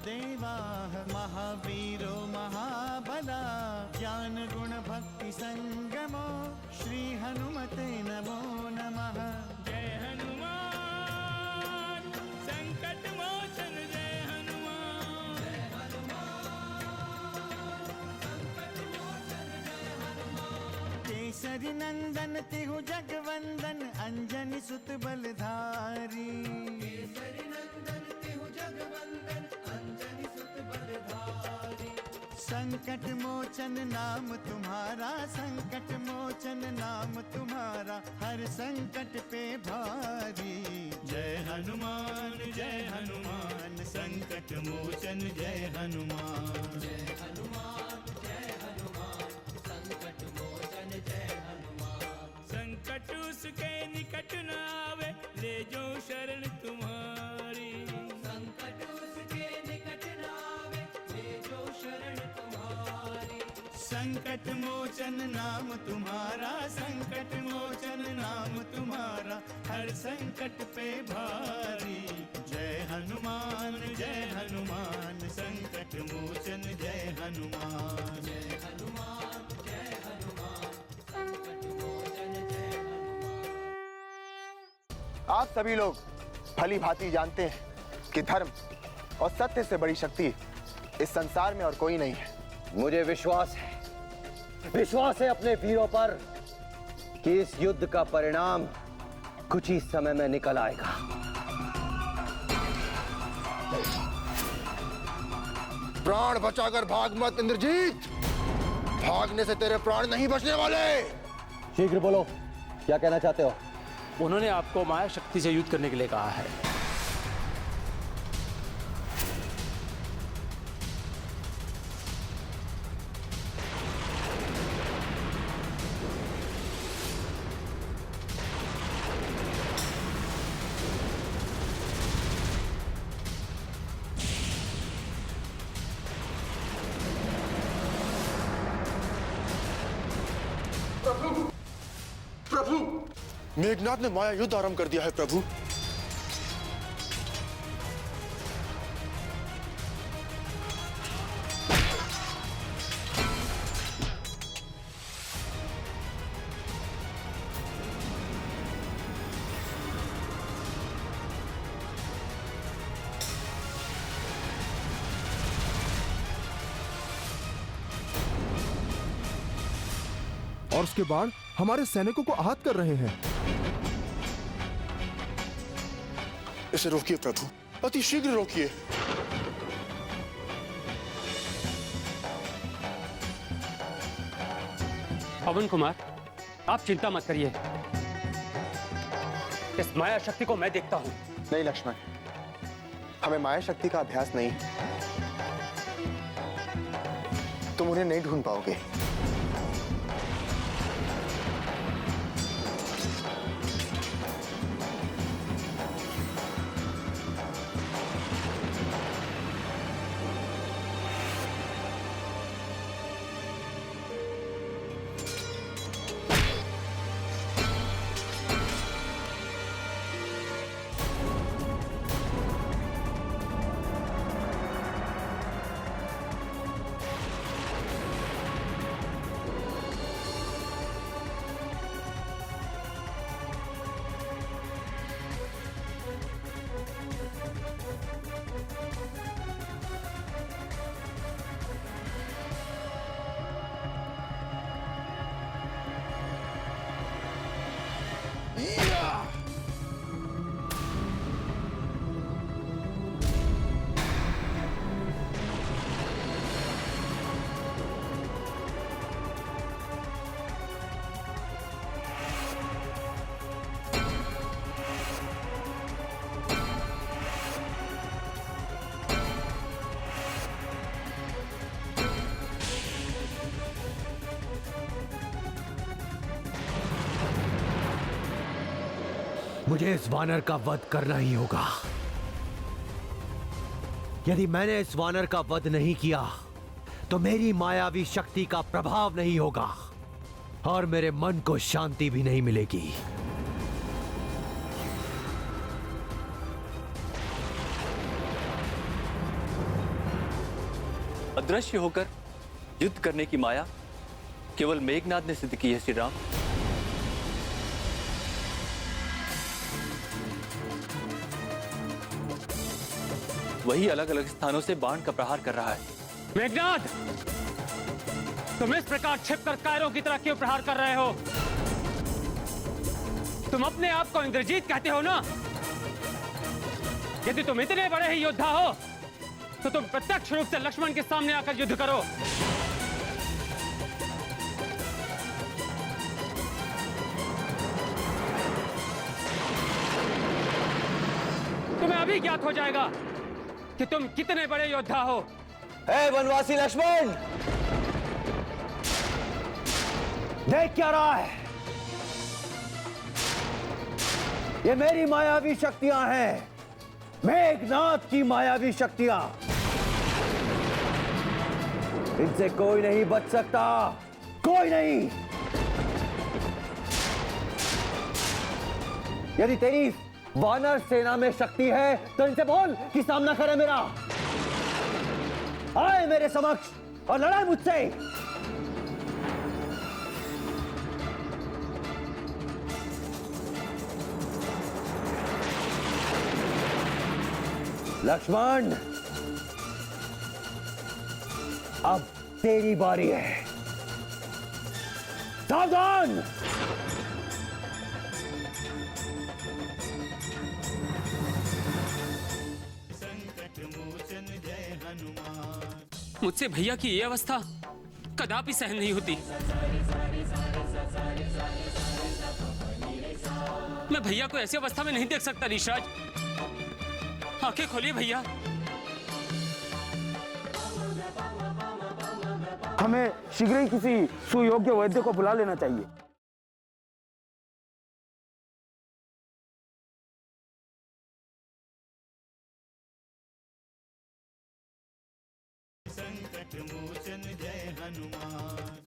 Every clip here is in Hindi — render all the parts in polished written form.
देवाः महावीरो महाबला ज्ञान गुण भक्ति संगमो श्री हनुमते नमो नमः। जय हनुमान संकट मोचन जय हनुमान। जय हनुमान संकट मोचन जय हनुमान। केसरी नंदन तिहु जगवंदन अंजनी सुत बलधारी। केसरी नंदन तिहु जगवंदन अंजनी सुत बलधारी। संकट मोचन नाम तुम्हारा संकट मोचन नाम तुम्हारा हर संकट पे भारी। जय हनुमान संकट मोचन जय हनुमान। जय हनुमान संकट मोचन जय हनुमान। संकट उसके निकट न आवे ले जो शरण तुम्हारी। संकट उसके निकट न आवे ले जो शरण तुम्हारी। संकट मोचन नाम तुम्हारा संकट मोचन नाम तुम्हारा हर संकट पे भारी। जय हनुमान संकट मोचन जय हनुमान। जय हनुमान संकट मोचन जय हनुमान। आप सभी लोग भली भांति जानते हैं कि धर्म और सत्य से बड़ी शक्ति इस संसार में और कोई नहीं है। मुझे विश्वास है अपने वीरों पर कि इस युद्ध का परिणाम कुछ ही समय में निकल आएगा। प्राण बचाकर भाग मत इंद्रजीत, भागने से तेरे प्राण नहीं बचने वाले। शीघ्र बोलो, क्या कहना चाहते हो? उन्होंने आपको माया शक्ति से युद्ध करने के लिए कहा है। प्रभु, मेघनाथ ने माया युद्ध आरंभ कर दिया है प्रभु। और उसके बाद हमारे सैनिकों को आहत कर रहे हैं। इसे रोकिए प्रभु, अति शीघ्र रोकिए। पवन कुमार, आप चिंता मत करिए, इस माया शक्ति को मैं देखता हूं। नहीं लक्ष्मण, हमें माया शक्ति का अभ्यास नहीं। तुम उन्हें नहीं ढूंढ पाओगे। मुझे इस वानर का वध करना ही होगा। यदि मैंने इस वानर का वध नहीं किया तो मेरी मायावी शक्ति का प्रभाव नहीं होगा और मेरे मन को शांति भी नहीं मिलेगी। अदृश्य होकर युद्ध करने की माया केवल मेघनाद ने सिद्ध की है श्री राम। वही अलग अलग स्थानों से बाण का प्रहार कर रहा है। मेघनाद, तुम इस प्रकार छिपकर कायरों की तरह क्यों प्रहार कर रहे हो? तुम अपने आप को इंद्रजीत कहते हो ना? यदि तुम इतने बड़े ही योद्धा हो तो तुम प्रत्यक्ष रूप से लक्ष्मण के सामने आकर युद्ध करो। तुम्हें अभी ज्ञात हो जाएगा कि तुम कितने बड़े योद्धा हो। हे वनवासी लक्ष्मण, देख क्या रहा है? ये मेरी मायावी शक्तियां हैं, मेघनाद की मायावी शक्तियां। इनसे कोई नहीं बच सकता, कोई नहीं। यदि तेरी वानर सेना में शक्ति है तो इनसे बोल कि सामना करे मेरा। आए मेरे समक्ष और लड़ाई मुझसे। लक्ष्मण, अब तेरी बारी है। सावधान! संकट मोचन जय हनुमान। मुझसे भैया की ये अवस्था कदापि सहन नहीं होती। मैं भैया को ऐसी अवस्था में नहीं देख सकता। ऋषराज, आंखें खोलिए भैया। हमें शीघ्र ही किसी सुयोग्य वैद्य को बुला लेना चाहिए। संकट मोचन जय हनुमान।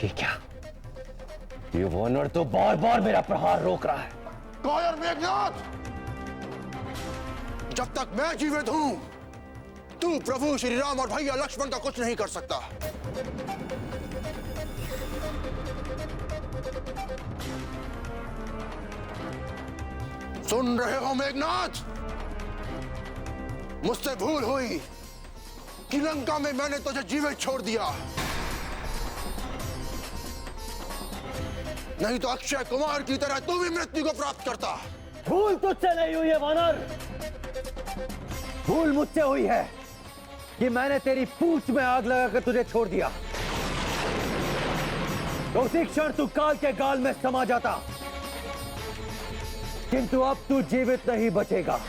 ये क्या? ये वानर तो बार बार मेरा प्रहार रोक रहा है। कायर मेघनाद, जब तक मैं जीवित हूं तू प्रभु श्री राम और भैया लक्ष्मण का कुछ नहीं कर सकता। सुन रहे हो मेघनाद? मुझसे भूल हुई कि लंका में मैंने तुझे जीवित छोड़ दिया, नहीं तो अक्षय कुमार की तरह तू भी मृत्यु को प्राप्त करता। भूल तुझसे नहीं हुई है वानर, भूल मुझसे हुई है कि मैंने तेरी पूंछ में आग लगाकर तुझे छोड़ दिया। तो उसी क्षण तू काल के गाल में समा जाता, किंतु अब तू जीवित नहीं बचेगा।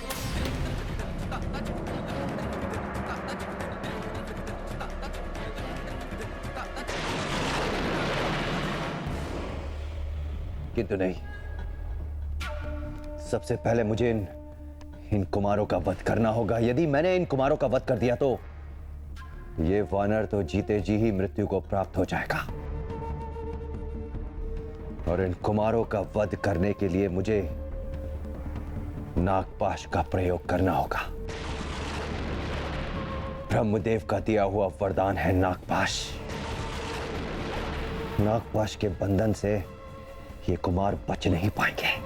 किंतु नहीं, सबसे पहले मुझे इन कुमारों का वध करना होगा। यदि मैंने इन कुमारों का वध कर दिया तो ये वानर तो जीते जी ही मृत्यु को प्राप्त हो जाएगा, और इन कुमारों का वध करने के लिए मुझे नागपाश का प्रयोग करना होगा। ब्रह्मदेव का दिया हुआ वरदान है नागपाश। नागपाश के बंधन से ये कुमार बच नहीं पाएंगे।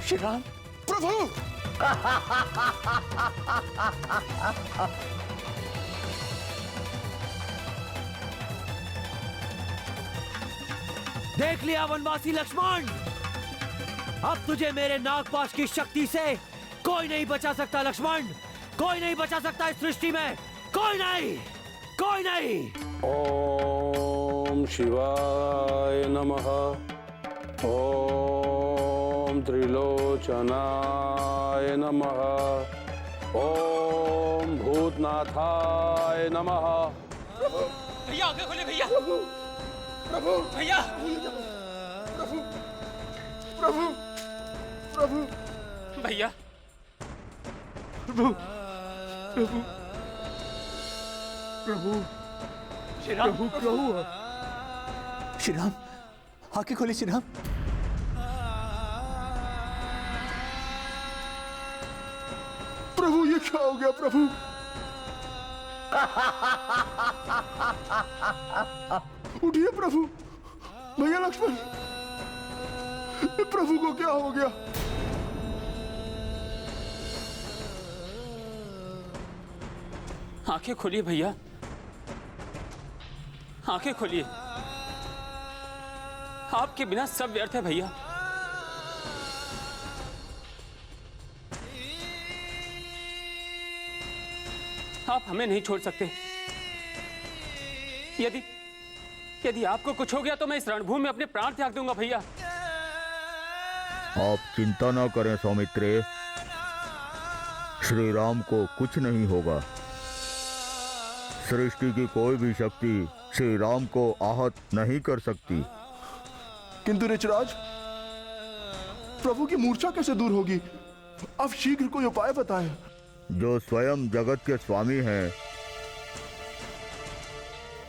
श्री राम। प्रभु! देख लिया वनवासी लक्ष्मण, अब तुझे मेरे नागपाश की शक्ति से कोई नहीं बचा सकता लक्ष्मण, कोई नहीं बचा सकता इस सृष्टि में, कोई नहीं, कोई नहीं। ओम शिवाय नमः। ओम त्रिलोचनाय नमः। ओम भूतनाथाय नमः। भैया आगे खोले भैया। प्रभु! भैया प्रभु! प्रभु! प्रभु! भैया प्रभु! प्रभु! प्रभु! श्री राम। प्रभु क्या हुआ? श्री राम, आंखें खोलिए श्री राम। प्रभु ये क्या हो गया प्रभु? उठिए प्रभु। भैया लक्ष्मण, प्रभु को क्या हो गया? आंखें खोलिए भैया, आंखें खोलिए। आपके बिना सब व्यर्थ है भैया। आप हमें नहीं छोड़ सकते। यदि आपको कुछ हो गया तो मैं इस रणभूमि में अपने प्राण त्याग दूंगा भैया। आप चिंता न करें सौमित्रे, श्री राम को कुछ नहीं होगा। सृष्टि की कोई भी शक्ति श्री राम को आहत नहीं कर सकती। किंतु ऋचराज, प्रभु की मूर्छा कैसे दूर होगी? आप शीघ्र कोई उपाय बताएं। जो स्वयं जगत के स्वामी हैं,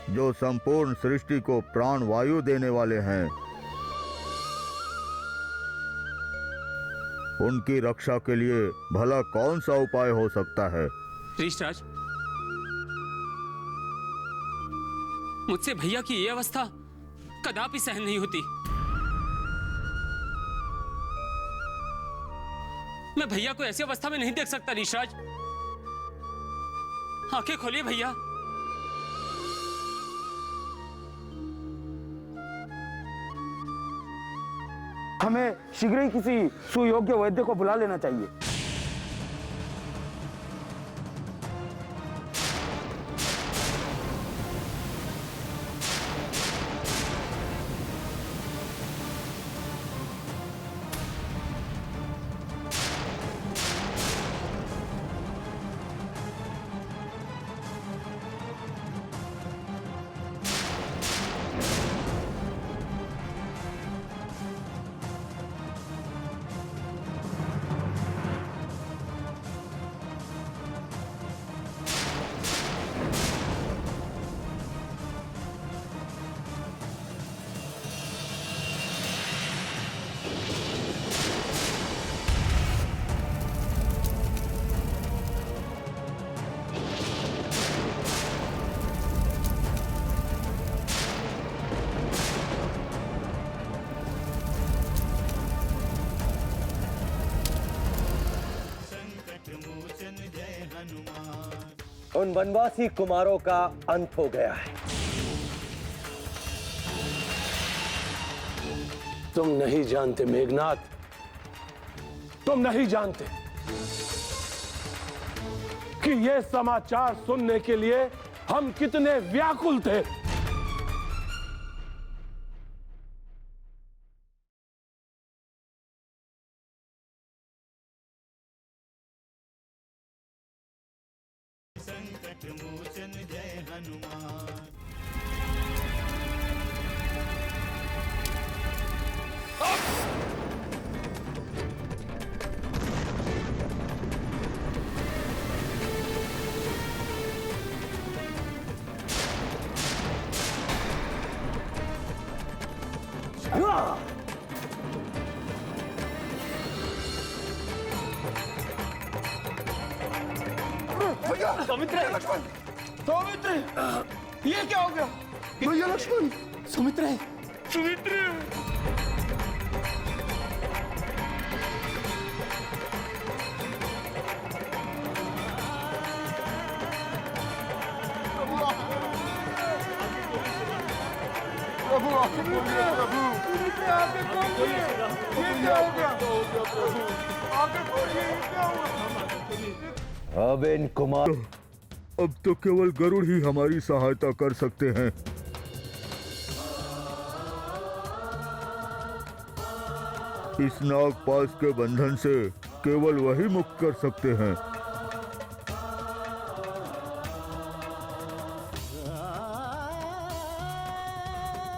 जो संपूर्ण सृष्टि को प्राण वायु देने वाले हैं, उनकी रक्षा के लिए भला कौन सा उपाय हो सकता है? ऋषराज, मुझसे भैया की ये अवस्था कदापि सहन नहीं होती। मैं भैया को ऐसी अवस्था में नहीं देख सकता ऋषराज। आंखें खोलिए भैया। हमें शीघ्र ही किसी सुयोग्य वैद्य को बुला लेना चाहिए। उन वनवासी कुमारों का अंत हो गया है। तुम नहीं जानते मेघनाथ, तुम नहीं जानते कि यह समाचार सुनने के लिए हम कितने व्याकुल थे। संकट मोचन जय हनुमान। सौमित्र! लक्ष्मण! सौमित्र! ये क्या हो गया? भैया लक्ष्मण! सुमित्र! प्रभु आके खोलिए प्रभु, आके खोलिए, ये क्या हो गया प्रभु, आके खोलिए, ये क्या हुआ? अब इन कुमार, अब तो केवल गरुड़ ही हमारी सहायता कर सकते हैं। इस नागपाश के बंधन से केवल वही मुक्त कर सकते हैं।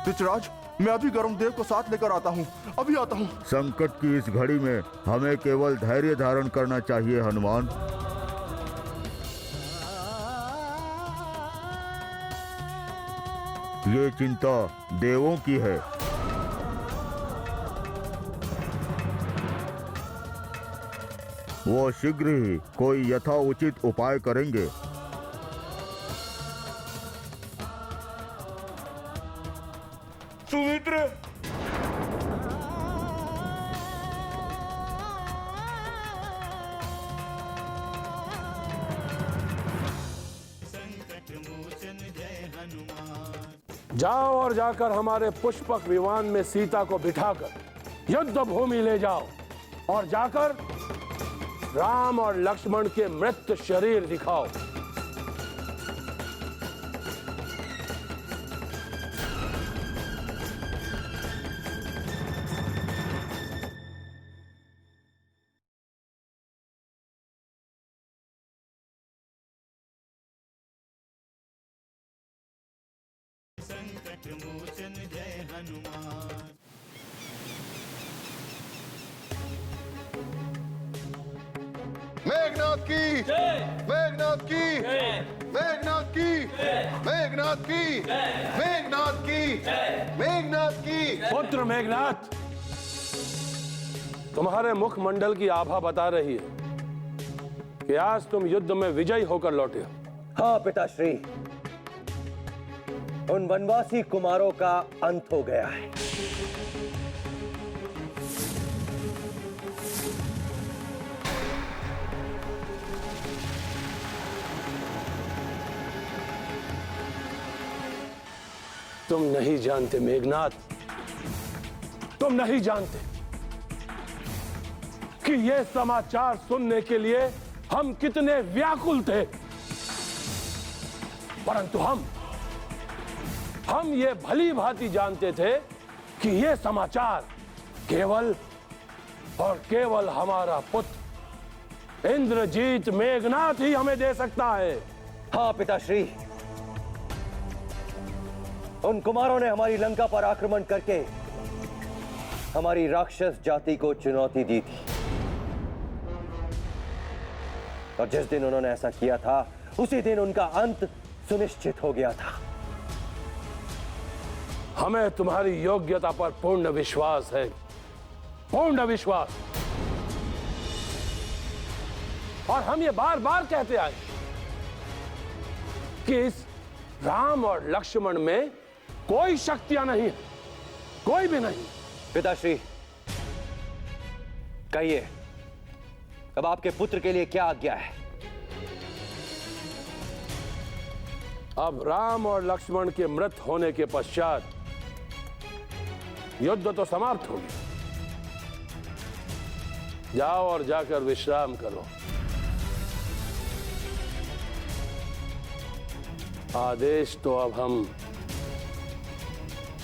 ऋचराज, मैं अभी गरुड़ देव को साथ लेकर आता हूँ, अभी आता हूँ। संकट की इस घड़ी में हमें केवल धैर्य धारण करना चाहिए हनुमान। ये चिंता देवों की है। वो शीघ्र ही कोई यथाउचित उपाय करेंगे। सुमित्र, संकट मोचन जय हनुमान। जाओ और जाकर हमारे पुष्पक विमान में सीता को बिठाकर युद्ध भूमि ले जाओ और जाकर राम और लक्ष्मण के मृत शरीर दिखाओ। संकट मोचन जय हनुमान। मेघनाथ की, मेघनाथ की, मेघनाथ की, मेघनाथ की, मेघनाथ की, मेघनाथ की। पुत्र मेघनाथ, तुम्हारे मुखमंडल की आभा बता रही है कि आज तुम युद्ध में विजयी होकर लौटे हो। हाँ पिताश्री, उन वनवासी कुमारों का अंत हो गया है। तुम नहीं जानते मेघनाथ, तुम नहीं जानते कि यह समाचार सुनने के लिए हम कितने व्याकुल थे। परंतु हम ये भली भांति जानते थे कि यह समाचार केवल और केवल हमारा पुत्र इंद्रजीत मेघनाथ ही हमें दे सकता है। हाँ पिताश्री, उन कुमारों ने हमारी लंका पर आक्रमण करके हमारी राक्षस जाति को चुनौती दी थी, और जिस दिन उन्होंने ऐसा किया था उसी दिन उनका अंत सुनिश्चित हो गया था। हमें तुम्हारी योग्यता पर पूर्ण विश्वास है, पूर्ण विश्वास। और हम ये बार बार कहते आए कि इस राम और लक्ष्मण में कोई शक्तियां नहीं है, कोई भी नहीं। पिताश्री, कहिए, अब आपके पुत्र के लिए क्या आज्ञा है? अब राम और लक्ष्मण के मृत होने के पश्चात युद्ध तो समाप्त हो गया। जाओ और जाकर विश्राम करो। आदेश तो अब हम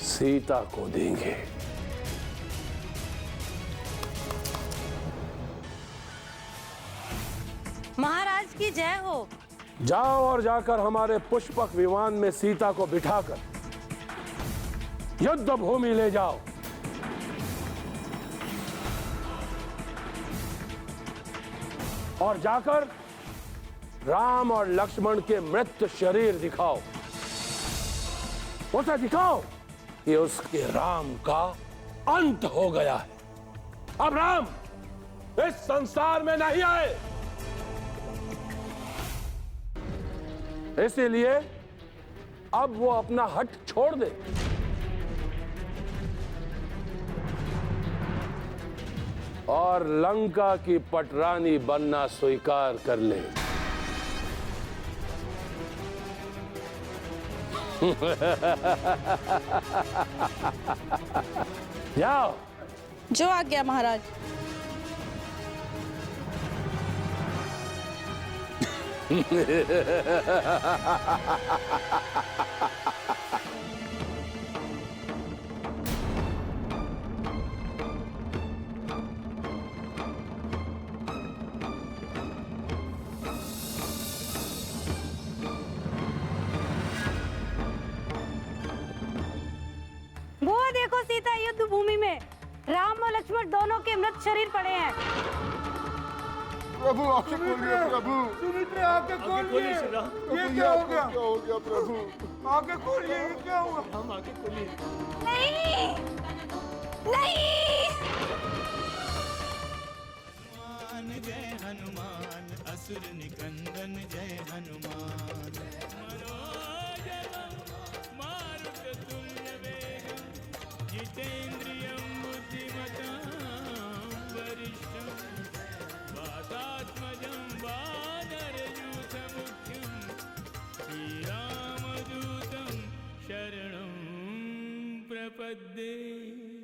सीता को देंगे। महाराज की जय हो। जाओ और जाकर हमारे पुष्पक विमान में सीता को बिठाकर युद्ध भूमि ले जाओ। और जाकर राम और लक्ष्मण के मृत शरीर दिखाओ। उसे दिखाओ कि उसके राम का अंत हो गया है। अब राम इस संसार में नहीं आए, इसीलिए अब वो अपना हट छोड़ दे और लंका की पटरानी बनना स्वीकार कर ले। जाओ। जो आ गया महाराज। वो देखो सीता युद्ध भूमि में राम और लक्ष्मण दोनों के मृत शरीर पड़े हैं। प्रभु आंखें खोलिए प्रभु। सुमित्रा आंखें खोलिए। ये क्या हो गया? क्या हो गया प्रभु? आंखें खोलिए, ये क्या हुआ? हम आंखें खोलिए। नहीं नहीं। हनुमान जय हनुमान, असुर निकंदन जय हनुमान। जितेन्द्रियं बुद्धिमतां वरिष्ठं वातात्मजं वानरयूथमुख्यं श्रीरामदूतं शरणं प्रपद्ये।